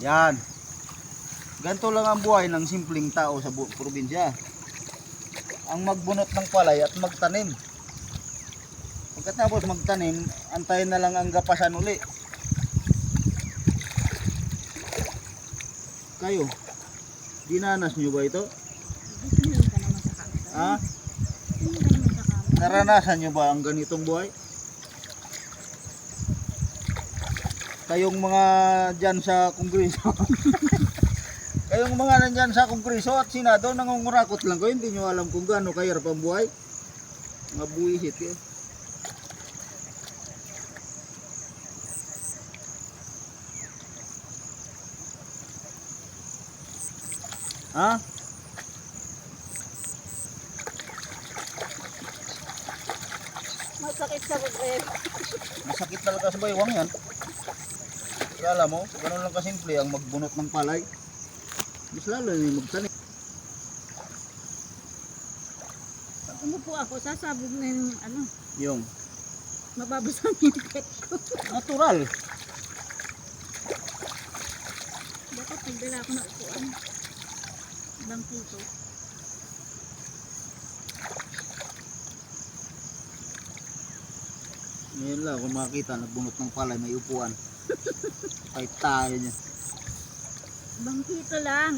Yan. Ganito lang ang buhay ng simpleng tao sa probinsya. Ang magbunot ng palay at magtanim. Pagkatapos magtanim, antayin na lang ang gapasan uli. Kayo, dinanas nyo ba ito? Ha? Naranasan nyo ba ang ganitong buhay? Kayong mga dyan sa Kongreso. Kayong mga nandyan sa Kongreso at Senado, nangungurakot lang ko. Hindi nyo alam kung gaano kahirap ang buhay. Mga buwisit yun. Ha? Masakit sa bibig. Masakit talaga sa baywang yan. Kaya alam mo, gano'n lang kasimple ang magbunot ng palay. Mas lalo yung magtanim. Pag umupo ako, sasabog na yung ano, Yung mababasa yung pet ko. natural. Dapat pagdala ako na upuan. Bangkito. Ngayon lang, kung makita, nagbunot ng palay, may upuan. Kahit tayo niya. Bangkito lang.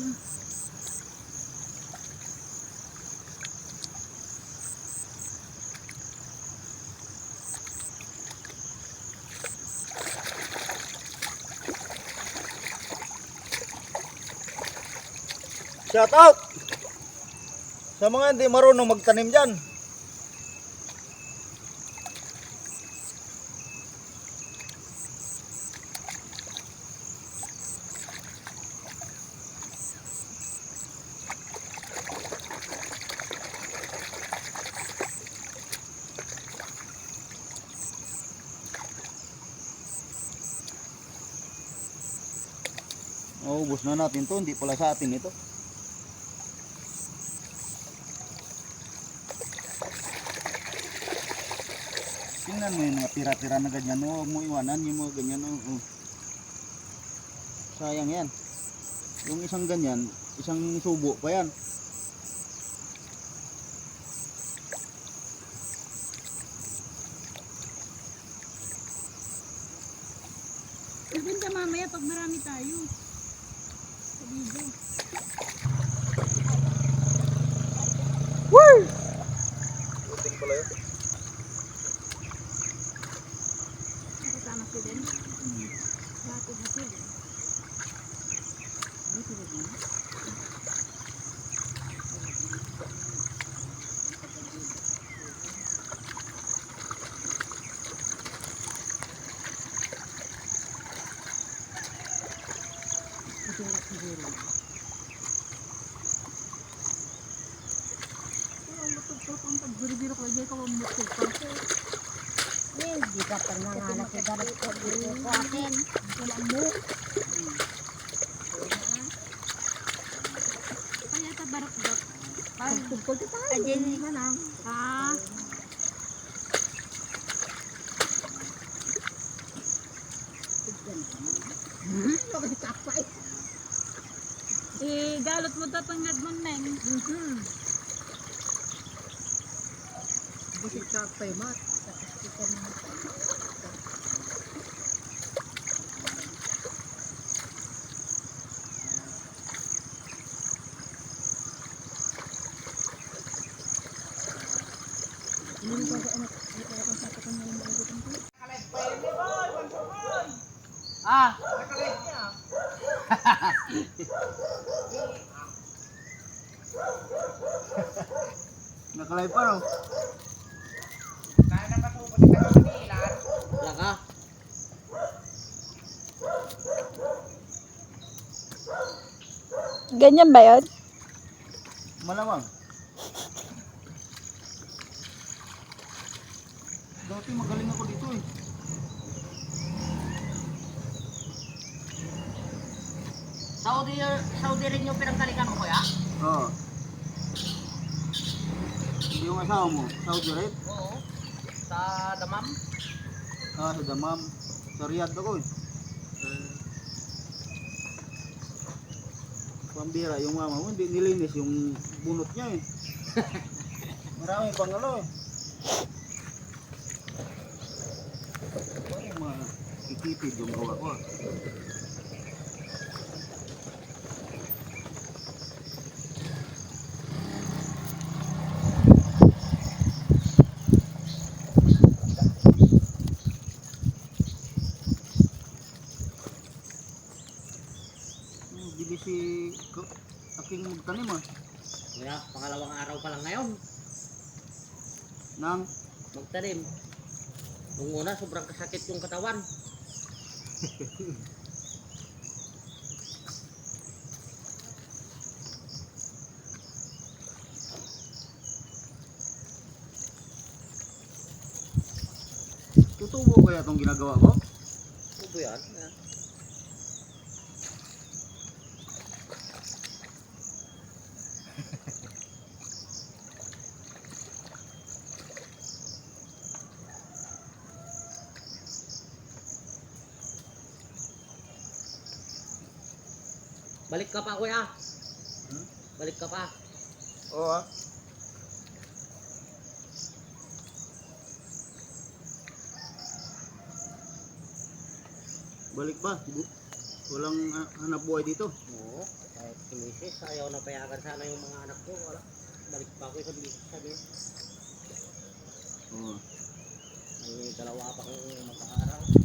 Shout out! Sa mga hindi marunong magtanim dyan. Ubos na natin to, hindi pala sa atin ito. Tingnan mo yung mga tira-tira na ganyan, huwag mo iwanan yung mga ganyan. Sayang yan. Yung isang ganyan, isang subo pa yan. Maganda mamaya pag marami tayo. Sa video. Woo! Luting pala yun. Kasama ko din. Bakit na sila? Dito na din. Ito siguro. Ang pagbiro-biro ko, hindi ka mamutog pa. Di ka pa nanganak ko dapat ko ko akin. Wala mo. Kaya ito barok-barok. Tugtog kita. Ajin. Manang. Ah. Bakit kapay? Galot mo tatangad mo neng. Bakit kapay mat? Ah! Nakalay pa no? Kaya na patupot ito ng Manila. Laka? Ganyan ba yun? Malamang. Dati magaling ako dito eh. Saudi rin yung pinangkalikan ko kuya? Oo. Yung asawa mo, Saudi rin? Oo. Sa Damam? Ah, sa Damam. Sa Riyadh ako eh. Pambira yung mama mo, hindi nilinis yung bunot niya eh. Marami pang ano eh. Parang mga kitipid yung gawa ko ah. Bili si aking magtanim ah. Kaya pangalawang araw pa lang ngayon, Nang magtanim. Nung una, sobrang kasakit yung katawan. tutubo kaya itong ginagawa ko? Ano po yan? Balik ka pa, kuya. Balik ka pa. Oo ah. Balik ba? Walang hanap buhay dito. Oo. Kahit si misis, ayaw na payagan sana yung mga anak ko. Wala. Balik pa ako sa misis sabi. Oo. May dalawa pa kong mag-aaral.